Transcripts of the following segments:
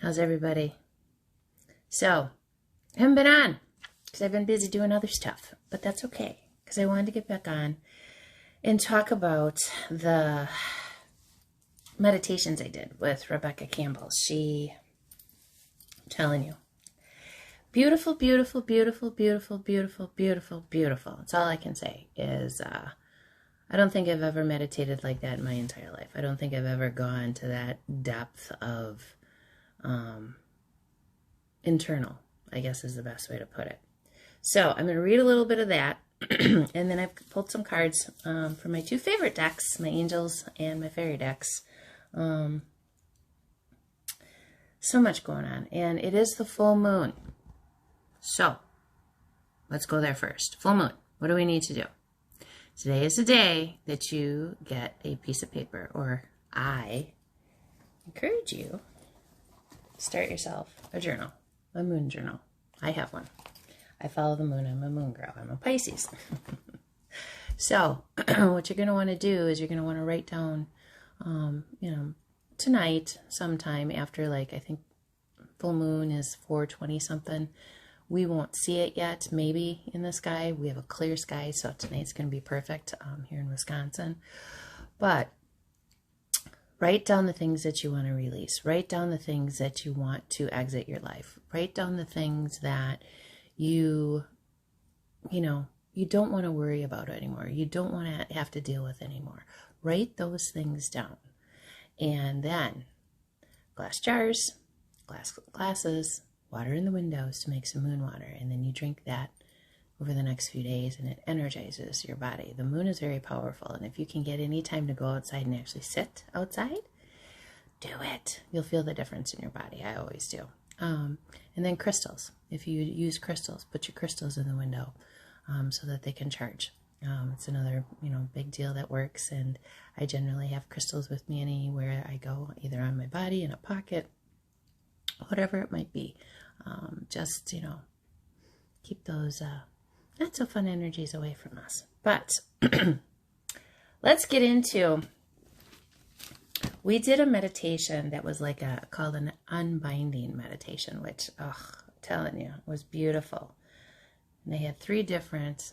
How's everybody? So, I haven't been on because I've been busy doing other stuff, but that's okay because I wanted to get back on and talk about the meditations I did with Rebecca Campbell. I'm telling you, beautiful, beautiful, beautiful, beautiful, beautiful, beautiful, beautiful. That's all I can say is I don't think I've ever meditated like that in my entire life. I don't think I've ever gone to that depth of internal, I guess is the best way to put it. So I'm going to read a little bit of that, and then I've pulled some cards from my two favorite decks, my angels and my fairy decks. So much going on, and it is the full moon. So let's go there first. Full moon. What do we need to do? Today is the day that you get a piece of paper, or I encourage you to start yourself a journal, a moon journal. I have one. I follow the moon. I'm a moon girl. I'm a Pisces. So what you're going to want to do is you're going to want to write down, tonight sometime after, like, I think full moon is 4:20 something. We won't see it yet, maybe in the sky. We have a clear sky, so tonight's going to be perfect here in Wisconsin. But write down the things that you want to release. Write down the things that you want to exit your life. Write down the things that you don't want to worry about anymore. You don't want to have to deal with anymore. Write those things down. And then glass jars, glasses, water in the windows to make some moon water. And then you drink that over the next few days, and it energizes your body. The moon is very powerful, and if you can get any time to go outside and actually sit outside, do it. You'll feel the difference in your body. I always do. And then crystals. If you use crystals, put your crystals in the window so that they can charge. It's another, big deal that works, and I generally have crystals with me anywhere I go, either on my body, in a pocket, whatever it might be. Just, keep those not so fun energies away from us. But let's get into, we did a meditation that was called an unbinding meditation, which, I'm telling you, was beautiful. And they had 3 different,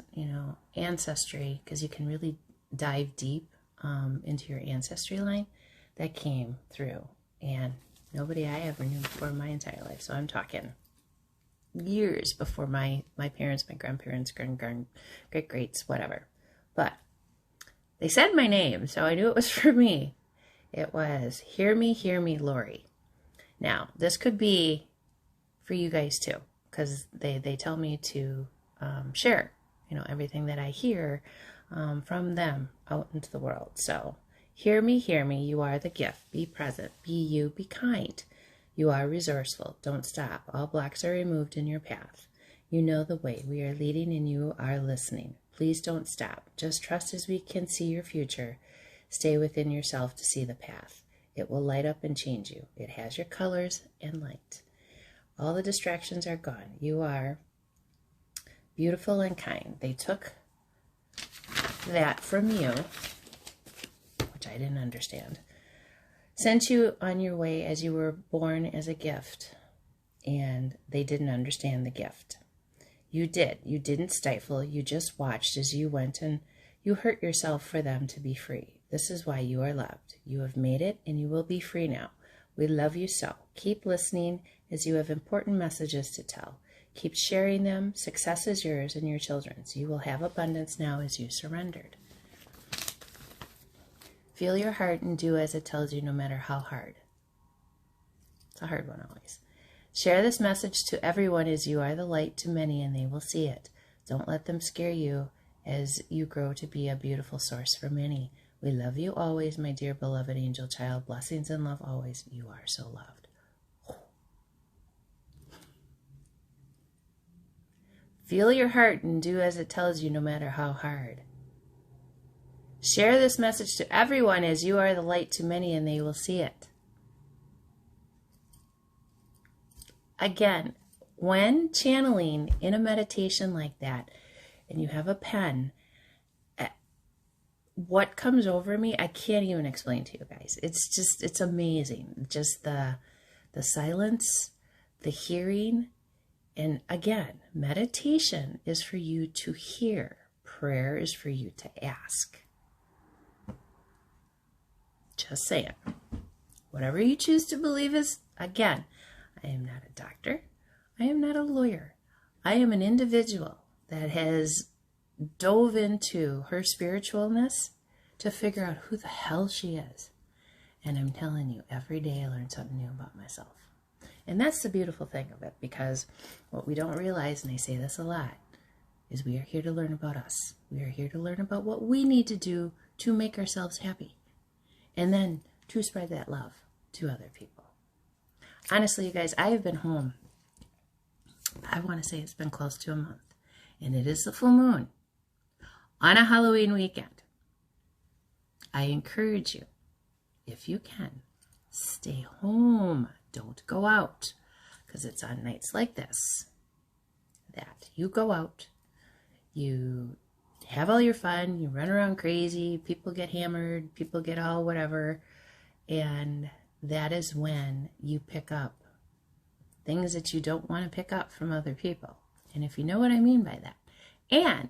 ancestry, because you can really dive deep into your ancestry line that came through. And nobody I ever knew before in my entire life. So I'm talking years before my parents, my grandparents, great-greats, whatever. But they said my name, so I knew it was for me. It was, hear me, Lori. Now, this could be for you guys too, because they tell me to share, everything that I hear from them out into the world. So, hear me, you are the gift. Be present, be you, be kind. You are resourceful. Don't stop. All blocks are removed in your path. You know the way. We are leading and you are listening. Please don't stop. Just trust as we can see your future. Stay within yourself to see the path. It will light up and change you. It has your colors and light. All the distractions are gone. You are beautiful and kind. They took that from you, which I didn't understand. Sent you on your way as you were born as a gift, and they didn't understand the gift. You did. You didn't stifle. You just watched as you went, and you hurt yourself for them to be free. This is why you are loved. You have made it, and you will be free now. We love you so. Keep listening as you have important messages to tell. Keep sharing them. Success is yours and your children's. You will have abundance now as you surrendered. Feel your heart and do as it tells you, no matter how hard. It's a hard one always. Share this message to everyone as you are the light to many and they will see it. Don't let them scare you as you grow to be a beautiful source for many. We love you always, my dear beloved angel child. Blessings and love always. You are so loved. Feel your heart and do as it tells you, no matter how hard. Share this message to everyone as you are the light to many and they will see it. Again, when channeling in a meditation like that, and you have a pen, what comes over me, I can't even explain to you guys. It's amazing. Just the the silence, the hearing. And again, meditation is for you to hear. Prayer is for you to ask. Just saying. Whatever you choose to believe is, again, I am not a doctor. I am not a lawyer. I am an individual that has dove into her spiritualness to figure out who the hell she is. And I'm telling you, every day I learn something new about myself. And that's the beautiful thing of it, because what we don't realize, and I say this a lot, is we are here to learn about us. We are here to learn about what we need to do to make ourselves happy. And then to spread that love to other people. Honestly, you guys, I have been home. I want to say it's been close to a month. And it is the full moon on a Halloween weekend. I encourage you, if you can, stay home. Don't go out, because it's on nights like this that you go out, you have all your fun, you run around crazy, people get hammered, people get all whatever, and that is when you pick up things that you don't want to pick up from other people. And if you know what I mean by that, and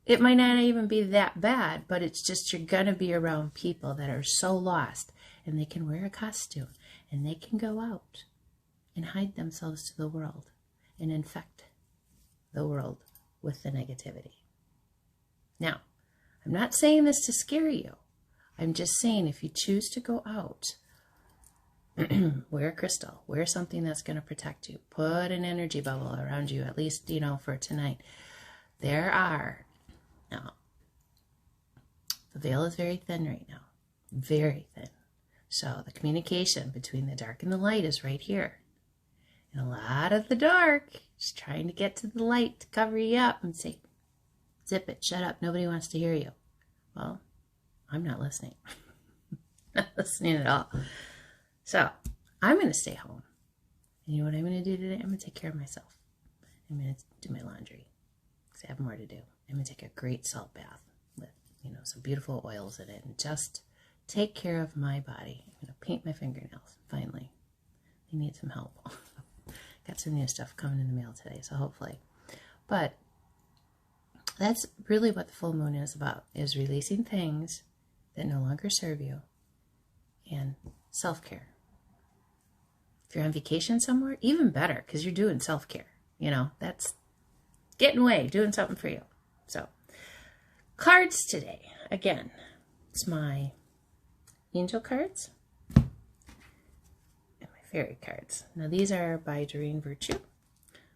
it might not even be that bad, but it's just you're going to be around people that are so lost, and they can wear a costume, and they can go out and hide themselves to the world and infect the world with the negativity. Now, I'm not saying this to scare you. I'm just saying if you choose to go out, wear a crystal, wear something that's going to protect you, put an energy bubble around you, at least, for tonight. There are, now, the veil is very thin right now, very thin. So the communication between the dark and the light is right here. And a lot of the dark is trying to get to the light to cover you up and say, zip it, shut up, nobody wants to hear you. Well, I'm not listening. Not listening at all. So I'm going to stay home. And you know what I'm going to do today? I'm going to take care of myself. I'm going to do my laundry because I have more to do. I'm going to take a great salt bath with, some beautiful oils in it and just take care of my body. I'm going to paint my fingernails, finally. They need some help. Got some new stuff coming in the mail today, so hopefully. But that's really what the full moon is about, is releasing things that no longer serve you and self-care. If you're on vacation somewhere, even better, because you're doing self-care. That's getting away, doing something for you. So, cards today. Again, it's my angel cards and my fairy cards. Now, these are by Doreen Virtue.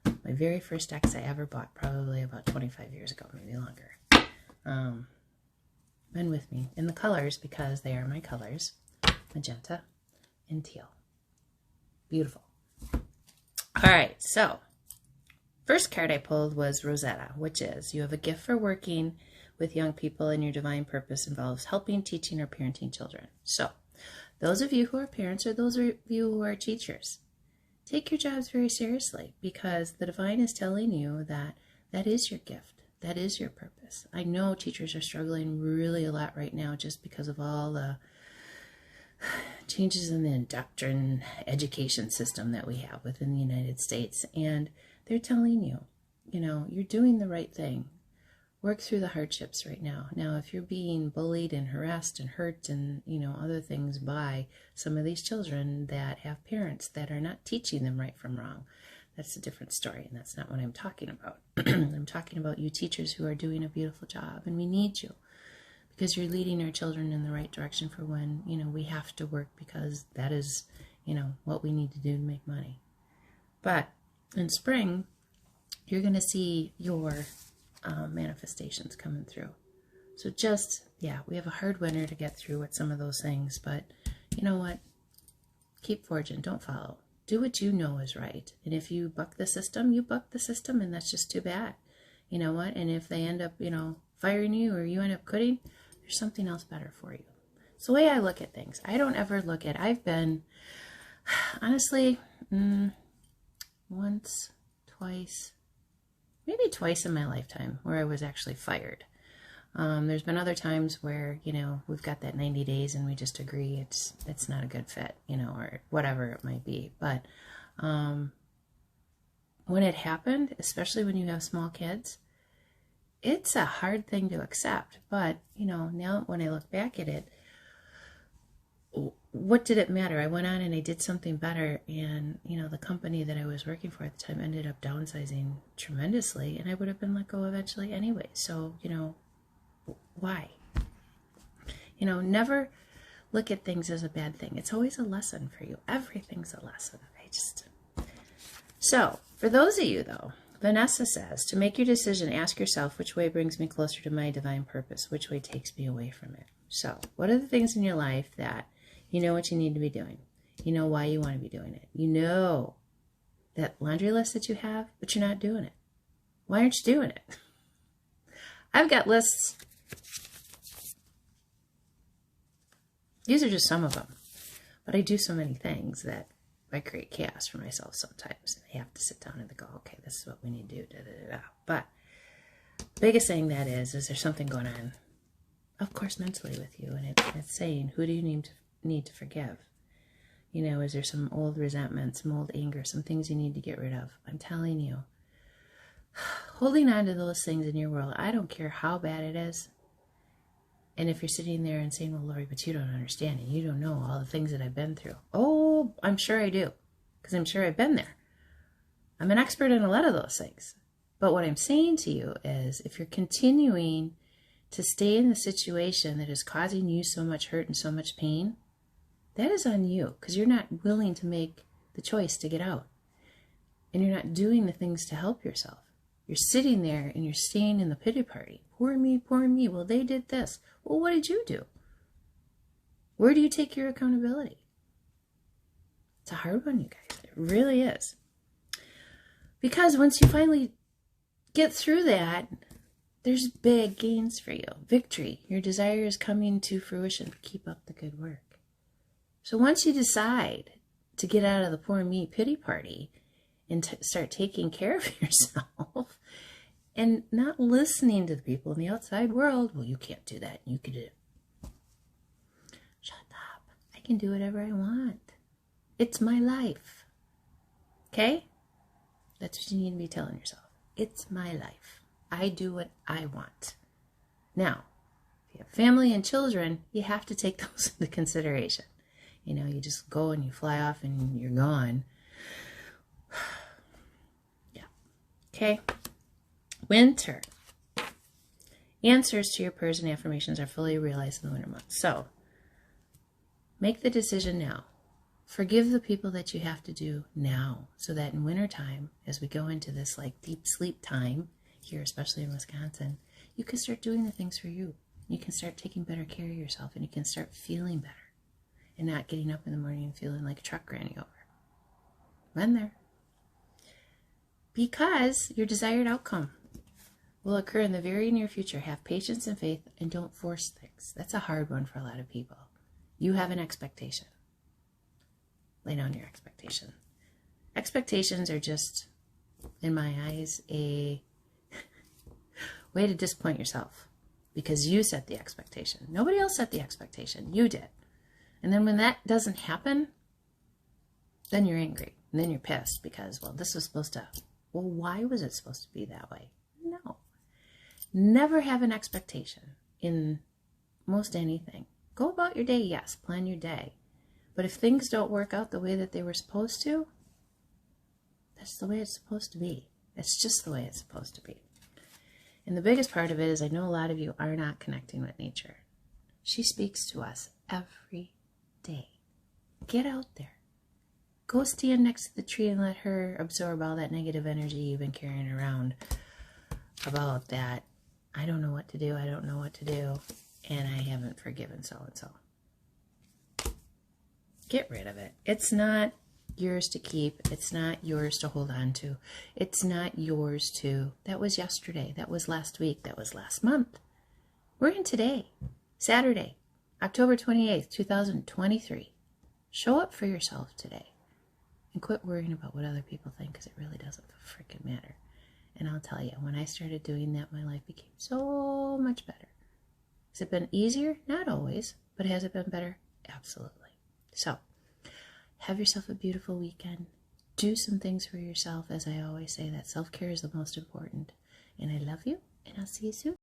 My very first decks I ever bought, probably about 25 years ago, maybe longer. Been with me in the colors because they are my colors, magenta and teal. Beautiful. All right, so first card I pulled was Rosetta, which is you have a gift for working with young people, and your divine purpose involves helping, teaching, or parenting children. So those of you who are parents or those of you who are teachers, take your jobs very seriously, because the divine is telling you that that is your gift. That is your purpose. I know teachers are struggling really a lot right now just because of all the changes in the doctrine education system that we have within the United States. And they're telling you, you're doing the right thing. Work through the hardships right now. Now, if you're being bullied and harassed and hurt and, other things by some of these children that have parents that are not teaching them right from wrong, that's a different story, and that's not what I'm talking about. I'm talking about you teachers who are doing a beautiful job, and we need you because you're leading our children in the right direction for when, we have to work, because that is, what we need to do to make money. But in spring, you're going to see your manifestations coming through. So we have a hard winter to get through with some of those things, but you know what? Keep forging, don't follow. Do what you know is right. And if you buck the system, you buck the system, and that's just too bad. You know what? And if they end up, firing you, or you end up quitting, there's something else better for you. It's the way I look at things. I don't ever look at, I've been, honestly, once, twice, maybe twice in my lifetime where I was actually fired. There's been other times where, we've got that 90 days and we just agree it's not a good fit, or whatever it might be. But when it happened, especially when you have small kids, it's a hard thing to accept. But, now when I look back at it, what did it matter? I went on and I did something better, and, the company that I was working for at the time ended up downsizing tremendously, and I would have been let go eventually anyway. So, why? Never look at things as a bad thing. It's always a lesson for you. Everything's a lesson. So, for those of you, though, Vanessa says, to make your decision, ask yourself, which way brings me closer to my divine purpose? Which way takes me away from it? So, what are the things in your life that you know what you need to be doing? You know why you want to be doing it. You know that laundry list that you have, but you're not doing it. Why aren't you doing it? I've got lists. These are just some of them. But I do so many things that I create chaos for myself sometimes. I have to sit down and go, okay, this is what we need to do. Da, da, da, da. But the biggest thing that is there something going on, of course, mentally with you? And it's saying, who do you need to forgive? Is there some old resentment, some old anger, some things you need to get rid of? I'm telling you, holding on to those things in your world, I don't care how bad it is. And if you're sitting there and saying, well, Lori, but you don't understand it. You don't know all the things that I've been through. Oh, I'm sure I do, because I'm sure I've been there. I'm an expert in a lot of those things. But what I'm saying to you is, if you're continuing to stay in the situation that is causing you so much hurt and so much pain, that is on you, because you're not willing to make the choice to get out. And you're not doing the things to help yourself. You're sitting there and you're staying in the pity party. Poor me, poor me. Well, they did this. Well, what did you do? Where do you take your accountability? It's a hard one, you guys. It really is. Because once you finally get through that, there's big gains for you. Victory. Your desire is coming to fruition. Keep up the good work. So once you decide to get out of the poor me pity party and start taking care of yourself and not listening to the people in the outside world, well, you can't do that. You can do it. Shut up. I can do whatever I want. It's my life. Okay? That's what you need to be telling yourself. It's my life. I do what I want. Now, if you have family and children, you have to take those into consideration. You just go and you fly off and you're gone. Yeah. Okay. Winter. Answers to your prayers and affirmations are fully realized in the winter months. So, make the decision now. Forgive the people that you have to do now, so that in wintertime, as we go into this deep sleep time here, especially in Wisconsin, you can start doing the things for you. You can start taking better care of yourself, and you can start feeling better and not getting up in the morning and feeling like a truck ran you over. Run there. Because your desired outcome will occur in the very near future. Have patience and faith, and don't force things. That's a hard one for a lot of people. You have an expectation. Lay down your expectation. Expectations are just, in my eyes, a way to disappoint yourself, because you set the expectation. Nobody else set the expectation. You did. And then when that doesn't happen, then you're angry. And then you're pissed because, well, this was supposed to, well, why was it supposed to be that way? No. Never have an expectation in most anything. Go about your day, yes, plan your day. But if things don't work out the way that they were supposed to, that's the way it's supposed to be. It's just the way it's supposed to be. And the biggest part of it is, I know a lot of you are not connecting with nature. She speaks to us every day. Get out there. Go stand next to the tree and let her absorb all that negative energy you've been carrying around about that. I don't know what to do. I don't know what to do. And I haven't forgiven so-and-so. Get rid of it. It's not yours to keep. It's not yours to hold on to. It's not yours to, that was yesterday. That was last week. That was last month. We're in today, Saturday, October 28th, 2023. Show up for yourself today and quit worrying about what other people think, because it really doesn't freaking matter. And I'll tell you, when I started doing that, my life became so much better. Has it been easier? Not always, but has it been better? Absolutely. So, have yourself a beautiful weekend. Do some things for yourself. As I always say, that self-care is the most important. And I love you, and I'll see you soon.